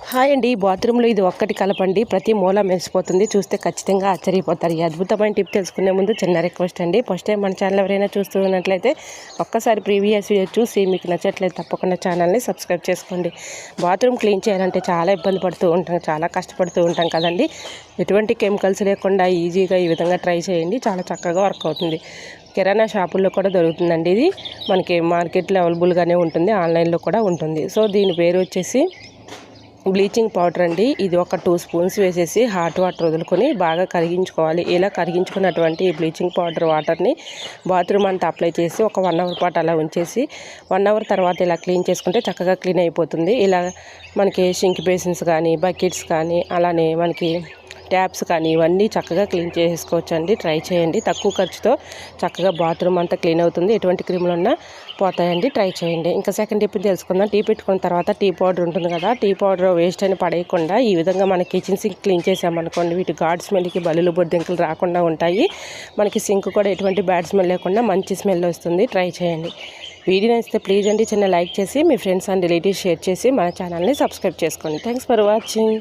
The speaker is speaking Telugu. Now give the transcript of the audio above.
హాయ్ అండి. బాత్రూంలో ఇది ఒక్కటి కలపండి, ప్రతి మూల మెరిసిపోతుంది. చూస్తే ఖచ్చితంగా ఆశ్చర్యపోతారు. ఈ అద్భుతమైన టిప్ తెలుసుకునే ముందు చిన్న రిక్వెస్ట్ అండి. ఫస్ట్ టైం మన ఛానల్ ఎవరైనా చూస్తూ ఉన్నట్లయితే ఒక్కసారి ప్రీవియస్ వీడియో చూసి మీకు నచ్చట్లయితే తప్పకుండా ఛానల్ని సబ్స్క్రైబ్ చేసుకోండి. బాత్రూమ్ క్లీన్ చేయాలంటే చాలా ఇబ్బంది పడుతూ ఉంటాం, చాలా కష్టపడుతూ ఉంటాం కదండి. ఎటువంటి కెమికల్స్ లేకుండా ఈజీగా ఈ విధంగా ట్రై చేయండి, చాలా చక్కగా వర్క్ అవుతుంది. కిరాణా షాపుల్లో కూడా దొరుకుతుందండి. ఇది మనకి మార్కెట్లో అవైలబుల్గానే ఉంటుంది, ఆన్లైన్లో కూడా ఉంటుంది. సో దీని పేరు వచ్చేసి బ్లీచింగ్ పౌడర్ అండి. ఇది ఒక 2 స్పూన్స్ వేసేసి హాట్ వాటర్ వదులుకొని బాగా కరిగించుకోవాలి. ఇలా కరిగించుకున్నటువంటి ఈ బ్లీచింగ్ పౌడర్ వాటర్ని బాత్రూమ్ అంతా అప్లై చేసి ఒక 1 అవర్ పాటు అలా ఉంచేసి 1 అవర్ తర్వాత ఇలా క్లీన్ చేసుకుంటే చక్కగా క్లీన్ అయిపోతుంది. ఇలా మనకి సింక్ బేసిన్స్ కానీ, బకెట్స్ కానీ, అలానే మనకి ట్యాప్స్ కానీ ఇవన్నీ చక్కగా క్లీన్ చేసుకోవచ్చు అండి. ట్రై చేయండి, తక్కువ ఖర్చుతో చక్కగా బాత్రూమ్ అంతా క్లీన్ అవుతుంది. ఎటువంటి క్రిములు ఉన్నా పోతాయండి. ట్రై చేయండి. ఇంకా సెకండ్ టిప్ తెలుసుకుందాం. టీ పెట్టుకున్న తర్వాత టీ పౌడర్ ఉంటుంది కదా, టీ పౌడర్ వేస్ట్ అని పడేయకుండా ఈ విధంగా మన కిచెన్ సింక్ క్లీన్ చేసామనుకోండి, వీటి గాడ్ స్మెల్కి బల్లులు బొద్దింకలు రాకుండా ఉంటాయి. మనకి సింక్ కూడా ఎటువంటి బ్యాడ్ స్మెల్ లేకుండా మంచి స్మెల్ వస్తుంది. ట్రై చేయండి. వీడియో నచ్చితే ప్లీజ్ అండి చిన్న లైక్ చేసి మీ ఫ్రెండ్స్ అండ్ రిలేటివ్స్ షేర్ చేసి మన ఛానల్ని సబ్స్క్రైబ్ చేసుకోండి. Thanks for watching.